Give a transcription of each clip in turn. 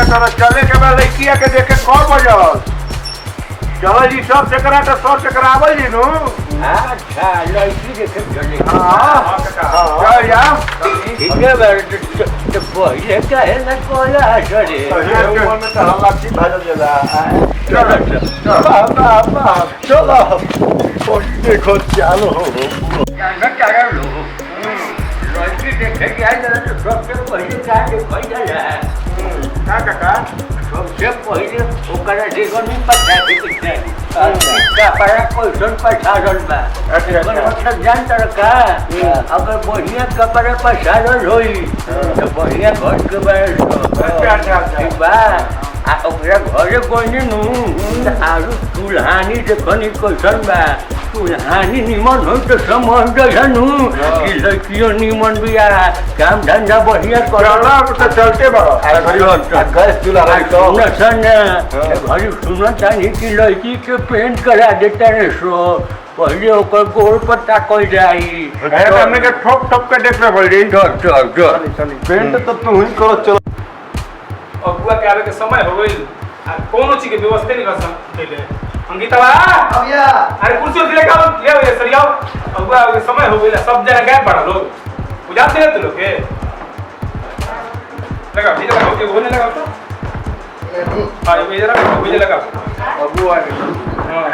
के तरह चले के बाद लड़किया के देखे कौन बजल चलो जी सब चकरा तो सब चकरावल जी नु अच्छा लड़की देखे चले हां चल जा ठीक है तो पहले कहे ना कोला चले ऊपर में तो हम लाठी भाजल जला चलो बाबा चलो देखो चलो ना क्या कर लो लड़की देखे क्या जरा तो सबसे पहले क्या देखो जरा का काका सबसे पहले ओकरा जीवन में पचाते कितने का para कोई सुन पचासन बा अगर मतलब जानता रखा अगर बढ़िया कपड़ा पचासन होई तो बढ़िया घर के बारे बा आ ओकरा घरे कोई नु आलू चूल्हानी देखनी कैसन बा चूल्हानी निमन हो तो समझ जनु कि लड़कियों निमन बिया काम धंधा बढ़िया करला तो चलते बड़ो अरे घरी गैस चूल्हा रही तो सन घरी सुना चाहिए कि लड़की के पेंट करा देता है सो पहले ओकर गोल पत्ता कोई जाई हमने के ठोक ठोक के देख ले बोल चल पेंट तो तू ही करो चलो अगुआ के आवे के समय हो गइल आ कोनो चीज के व्यवस्था नहीं कर सकले अंकिता बा भैया अरे कुर्सी ले का ले आओ सरियाओ अगुआ के समय हो गइल सब जगह गैप पड़ा लोग बुझाते हैं तू लोग के लगा भी लगा के होने लगा तो हां ये जरा मुझे लगा अगुआ हां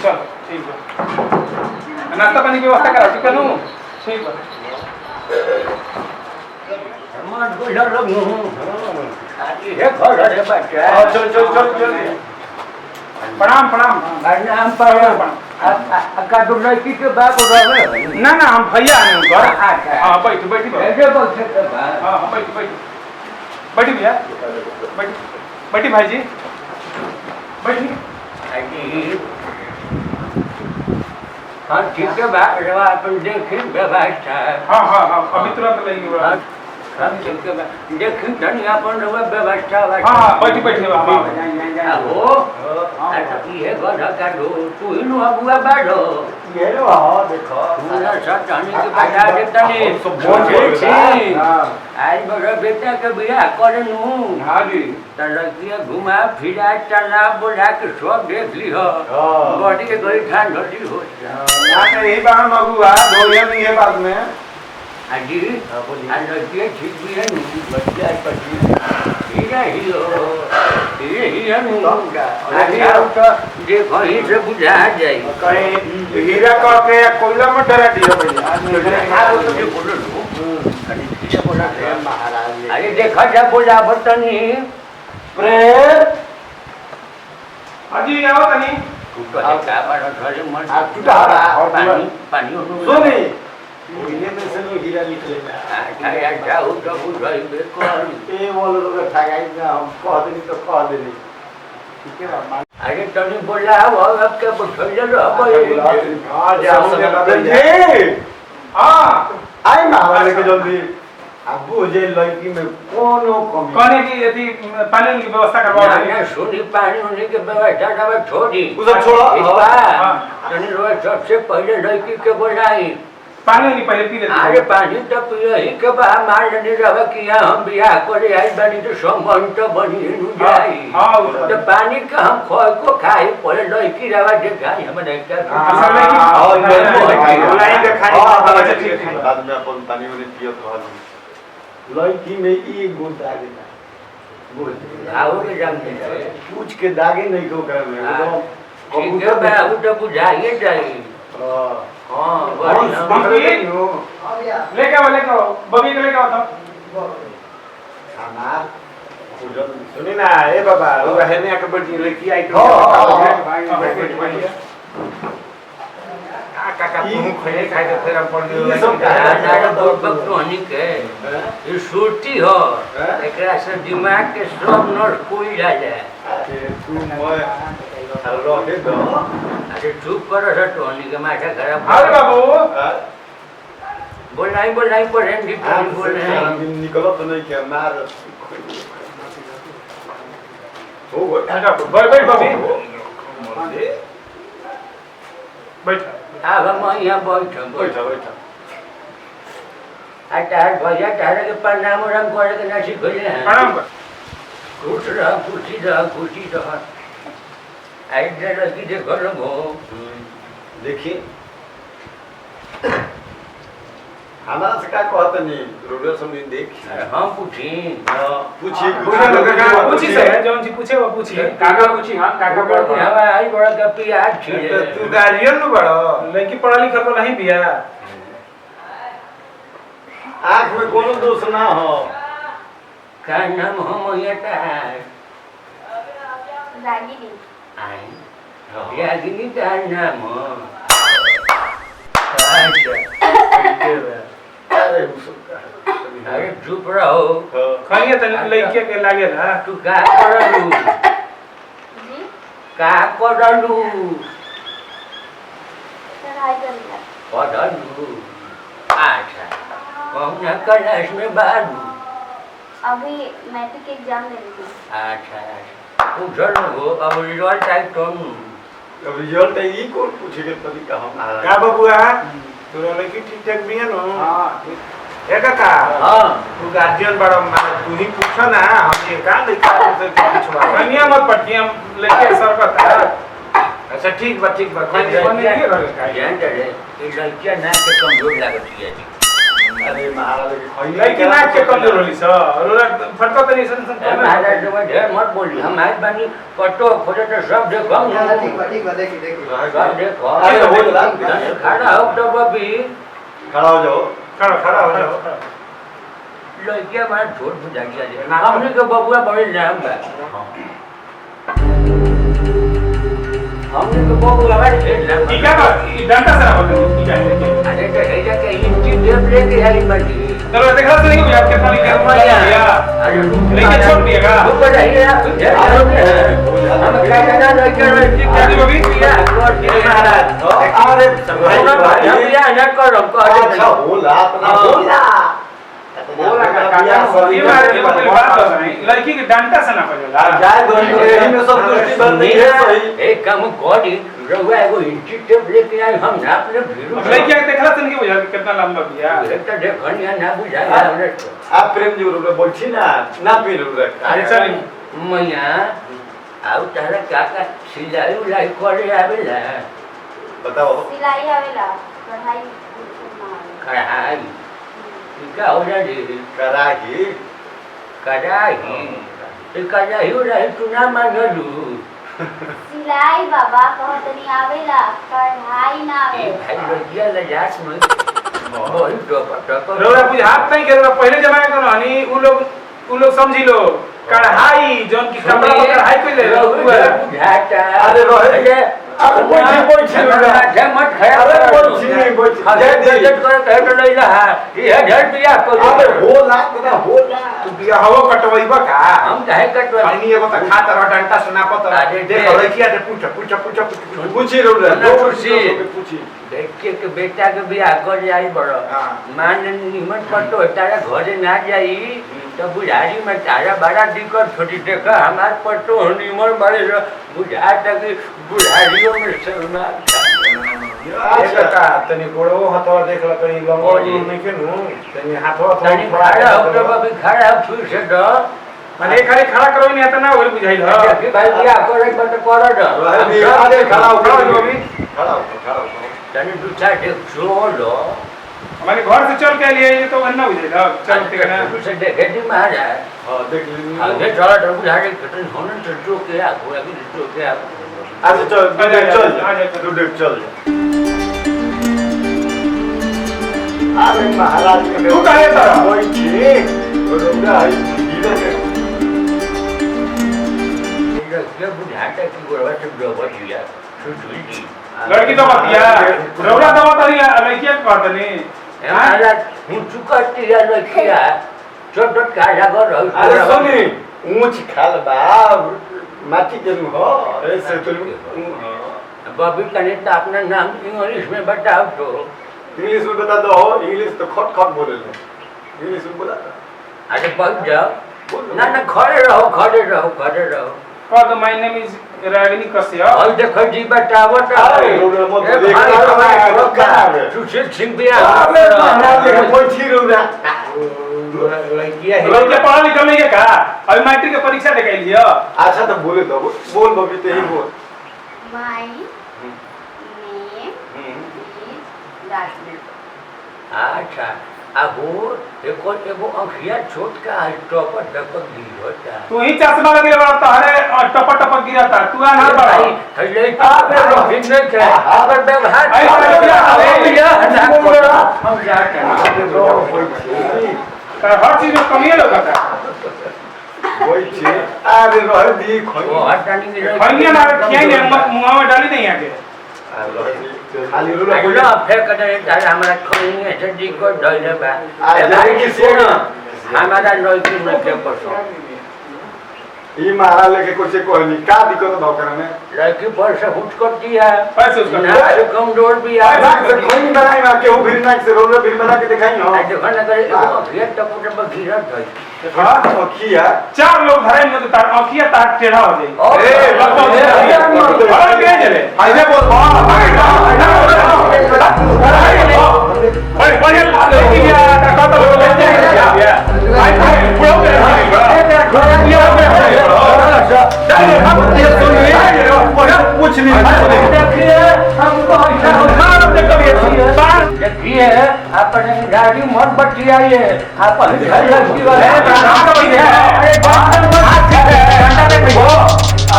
चल ठीक है नाश्ता पानी की व्यवस्था करा ठीक है नु ठीक है मन बुझल लोग आजी है घर रे बच्चा चल प्रणाम प्रणाम नाम पर का तो लड़की के बाप रहे ना ना हम भैया हैं उनका अच्छा हां बैठ ऐसे बोलते थे बा हां बैठ भैया बैठी भाई जी बैठी आजी हाँ ठीक है बा रवा अपन देखी व्यवस्था हां अभी तुरंत लेंगे हाँ ठीक है बा देखी धनिया अपन रवा व्यवस्था हां बैठी हम हो ये घर का दो तू ही नु अगुआ बैठो ये लो हां देखो पूरा सब जाने के बता देता ने सब बोल छी हां आज बड़ा बेटा के बियाह करे नु हां जी त लड़कियां घुमा फिरा चला बोला के सब देख ली हो हां बॉडी के गई ठान घटी हो ना यही बात मगुआ धोरिया नहीं है बात में अजी आज लड़कियां ठीक भी है बच्चा पति हीरा ही है नु अच्छा तो देखो ही से बुझा जाए कहीं हीरा कह के कोयला में डरा दियो भैया अरे देखा जा बोला बतनी प्रेम हाजी आओ तनी तो का बार घरे मन पानी पानी सुनी ये में से लो हीरा निकलेगा अच्छा जाओ तो बुझाई बेकर ए बोलो तो ठगाई ना हम कह देनी तो कह देनी ठीक है बा अरे तनी बोला अब के बुझाई रहो हां जाओ जी हां आई मारे के जल्दी अबू जे लड़की में कोनो कमी कहने की यदि पानी की व्यवस्था करवा ना देंगे सुनी पानी होने के व्यवस्था का छोड़ी उधर छोड़ो तनी रोज सबसे पहले लड़की के बोलाई पानी नहीं पहले पी लेते अरे पानी तो पिए ही के बा मान लेने रहा कि हम बियाह करे आई बनी तो संबंध तो बनी नु जाई तो पानी का हम खोए को खाई पहले लड़की रवा जे खाई हम नहीं कर असल में कि बुलाई के खाई बाद में अपन पानी वाली पियो कहल लड़की में ई गुण दागे ना गुण आओ के जानते पूछ के दागे नहीं को कर में ठीक है बा वो तो बुझाइए जाई हां लेके आओ बबी के लेके आओ तो खाना सुनी ना ए बाबा वो रहने के बड़ी लड़की आई तो काका तू खाए तो फिर हम पड़ ये सब ना बहुत बकवानी के ये सूटी हो एकरा से दिमाग के सब नस कोई जा जाए तू मैं रहे दो अरे चुप करो सर टोनी के माथा खराब अरे बाबू बोलाई पर हिंदी बोल रहे हैं निकलो तो नहीं क्या मार हो बैठ बबी बैठ अब हम यहाँ बैठ तार भैया तारे के प्रणाम उराम करे के ना सिखले हैं प्रणाम कर खुश रह खुशी रह आई जरा की देखो लोगो देखिए हमारा से का कहत नहीं रोडर सब नहीं देख हम पूछी पूछिए पूछी से जौन जी पूछे वो पूछी काका पूछी हां काका बड़ा हवा आई बड़ा कपी आज छी तू गार्जियन नु बड़ो लड़की पढ़ा लिखा तो नहीं बिया आँख में कोनो दोष ना हो का नाम हम ये का रागिनी आई यागिनी का नाम अरे उसका अरे चुप रहो खइए त लड़की के लागे ना तू का करलू जी का करलू पढ़ाई करेगा पढ़लू अच्छा कौन क्लास में बालू अभी मैट्रिक एग्जाम दे रही हूँ अच्छा पूछल हो अब रिजल्ट आई तुम अब रिजल्ट ई कौन पूछेगा तरीका हम का बबुआ तू लड़की ठीक ठाक भी है नो हां ए काका हां तू गार्जियन बड़ा माने तू ही पूछो ना हम ये का लड़का से पूछवा कन्या मत पटकी हम लेके सर का था अच्छा ठीक बा खइए बने के रहे का जान चले ये लड़कियां ना के कमजोर लागत है जी अरे महाराज के लड़की नाक के कमजोर होली स रोला फटका तनी सन महाराज जो ढेर मत बोली हम आज बनी पटो खोजे तो सब देखो ठीक बा देखी सब देखो अरे हो जा खड़ा हो तो बबी खड़ा हो जाओ खड़ा हो जाओ लड़कियां बड़ा छोट बुझा गया हमने के बबुआ बड़े नाम बा हमने के बबुआ बड़े ढेर नाम ठीक है ई डंडा से ना बोल ठीक है अरे तो है जा के इंची देव लेके आई बड़ी चलो देखा तो नहीं हो यार कितना लिखा अरे लेके छोड़ दिएगा ऊपर रहिए हम क्या ना लड़के लड़की क्या दी बबी कर दिए महाराज अरे हम या ना करो अच्छा होला अपना होला बोला काका ये मारे मतलब बात हो नहीं लड़की के डंडा से ना पड़ेगा जाए दोनों यही में सब दृष्टि बन रही है सही एक काम कोडी रहुआ एगो इंची टेप लेके आई हम ना अपने भीरू लड़की के देखला तो नहीं बुझा कितना लंबा बिया एक तो देखन या ना बुझा हमने आप प्रेम जी रे बोलछी ना पीरू रे अरे चल मैया आउ तारा काका सिलाई उलाई करे आवेला बताओ सिलाई आवेला पढ़ाई कढ़ाई क्या हो रहा है कराही कढ़ाई उलाई तू ना मांगलू सिलाई बाबा कहत नहीं आवेला पढ़ाई ना ये आवेला भाई लड़कियां लजास में बहुत टप रोला बुझात नहीं के पहले जमाने का रहनी उ लोग समझी लो कढ़ाई जोन की कपड़ा पर कढ़ाई कोई ले बुझाता अरे रोहे अरे बोलछी मत खया अरे बोलछी जय बजट कर कह तो नहीं रहा ये झट बिया को अरे होला ना होला तू बिया हवा कटवाइबा का हम काहे कटवा पानी एगो त खा तर डंटा सुना पत अरे देख लड़किया से पूछ पूछी रो रे ना पूछी। पूछी देख के बेटा के बियाह कर जाई बड़ो हां मान निमन पटो तारा घरे ना जाई तो बुढ़ारी में तारा बड़ा दिक्कत छोटी देखा हमार पटो निमन बड़े बुझा तक बुढ़ारियों में शर्मा अच्छा का तनी गोड़ो हथवा देख ल तनी लंगो नहीं के नु तनी हाथवा तनी खड़ा हो तो बबी खड़ा हो फिर से दो माने खाली खड़ा करो नहीं आता ना वो बुझाइल ह कि भाई बियाह करे पर तो कर दो अरे खड़ा हो खड़ा हो अभी खड़ा हो तनी दूसरा देख छोड़ो हमारे घर से चल के लिए ये तो अन्ना बुझाइल चल ठीक है ना दूसरे देखे दी महाराज हां देख ली आगे चला तो बुढ़ारी कितने होने तो जो के आगो अभी जो के अच्छा चल तू देख चल अरे महाराज के तू काहे तारा कोई छी रोगा है धीरे से ये बुढ़ाटा की गोरवा से गोबर दिया छुटुली लड़की तो मतिया रौला तो मत नहीं लड़की के बात नहीं महाराज हूँ चुकती है लड़किया छोट छोट काला कर अरे सुनी ऊंच खाल बा माटी के नु हो ऐसे तो बबी कने तो अपना नाम इंग्लिश में बताओ तो इंग्लिश में बता दो इंग्लिश तो खट खट बोले इंग्लिश में बोला अरे बैठ जाओ ना ना खड़े रहो कह दो माय नेम इज रागिनी कश्यप और देखो जी बताओ तो अरे रोड मत देख सुशील सिंह भी अरे महाराज के कोई छी रो ना लड़किया है लड़के पढ़ा लिखल नहीं है का अभी मैट्रिक के परीक्षा दे के लियो अच्छा तो बोले दो बोल बबी ते ही बोल My name is Rashmi. अच्छा अहो एको एगो अखिया छोट का टपक टपक दी होता तू ही चश्मा लगे बड़ा तहरे टपक टपक गिरता तू अनहर बड़ा भाई हले पे रोहित ने क्या अगर व्यवहार अरे हम जा के हर चीज में कमी है लोग का ओइ छे अरे रह दी खोई वो हटानी के खइए ना खियाई मुंह में डाली नहीं आके खाली रुला बोला फेर कदर दादा हमारा खोनी है जी को डले बा जाए कि सोना हमारा लड़की में के परसो ई मारा लेके कुछ कोई का दिक्कत बा ओकरा में लड़की पर से हुट करती है पैसे उसका ना कमजोर भी है खोई बनाई ना केहू भी ना से रोला भी बना के दिखाई हो आज देखो ना करे एगो अखिया टपक टपक गिरत है हां ओखिया चार लोग धरे में तो तार आंखिया तार टेढ़ा हो जाई ए बड़ा के जले आइए बोल भाई भाई लड़की भी आया का तो लोग ले जाएंगे भाई भाई पूरा पे कुछ नहीं देखिए हमको देखिए अपने गाड़ी मत बचियाइए आप लड़की वाले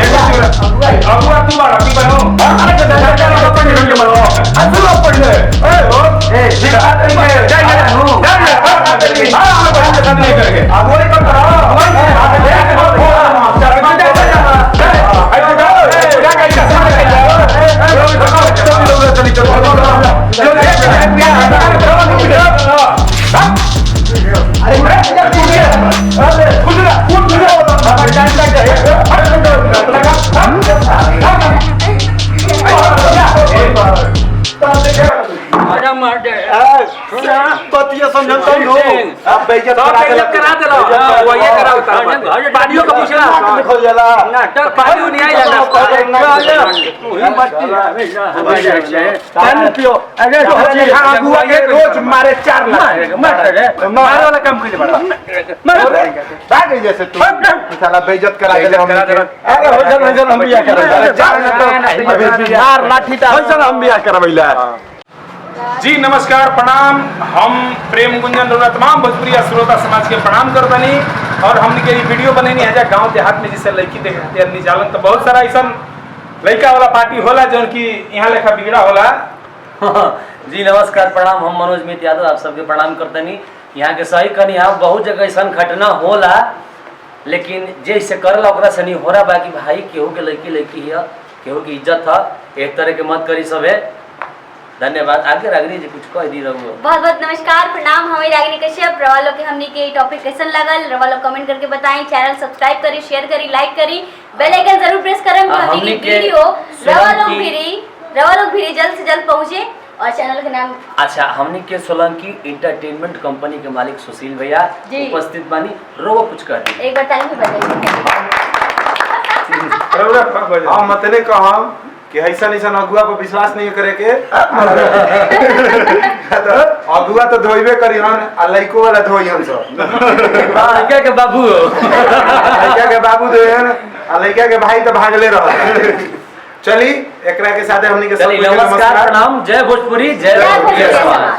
अबुआ तू बारा की बनो अरे तो दादा का अपन निकल के बनो तू अपन ले ए दिखा दे जा नहीं करके अब वही कर रहा बतिया समझता नो अब बेइज्जत करा देला वो ये करावता पानियों का पूछला खो जाला नाटक पानी नहीं आया ना तू ही बत्ती पान पियो अरे अगुआ के रोज मारे 4 लाख मारे वाला काम कर बड़ा भाग जैसे तू साला बेइज्जत करा देले हम अरे हो जन हम बियाह करा अभी बिहार लाठी ता हो जन हम बियाह करबैला जी नमस्कार प्रणाम हम प्रेम गुंजन रउरा तमाम भोजपुरी श्रोता समाज के प्रणाम करतनी और हमने के वीडियो बनेनी है गांव देहात में जिससे लड़की देखते निजालन तो बहुत सारा ऐसा लड़का वाला पार्टी होला जो कि यहाँ लेखा बिगड़ा होला जी नमस्कार प्रणाम हम मनोज मित यादव आप सबके प्रणाम करतनी यहाँ के सही कनी यहाँ बहुत जगह ऐसा घटना होला लेकिन जैसे करला ओकरा से नहीं हो रहा बाकी भाई केहू के लड़की है केहू की इज्जत है एक तरह के मत करी सब है धन्यवाद आगे रागिनी जी कुछ कह दी रहू बहुत बहुत नमस्कार प्रणाम हमें रागिनी कश्यप रवा लोग के हमनी के टॉपिक कैसन लगल रवा लोग कमेंट करके बताएं चैनल सब्सक्राइब करी शेयर करी लाइक करी बेल आइकन जरूर प्रेस करें हमनी के वीडियो रवा लोग भी जल्द से जल्द पहुंचे और चैनल का नाम अच्छा हमनी के सोलंकी इंटरटेनमेंट कंपनी के मालिक सुशील भैया जी। उपस्थित बानी रोवा कुछ कह दी एक बार ताली में बजाइए हम मतने कहम कि ऐसा अगुआ पर विश्वास नहीं करे के अगुआ तो धोइबे करी हन आ लइको वाला धोई हम सब लड़का के बाबू लइका के बाबू धोयन आ लइका के भाई तो भागले रह चली एकरा के साथे हमनी के सब चलिए नमस्कार प्रणाम जय भोजपुरी जय जय भोजपुरी समाज। समाज।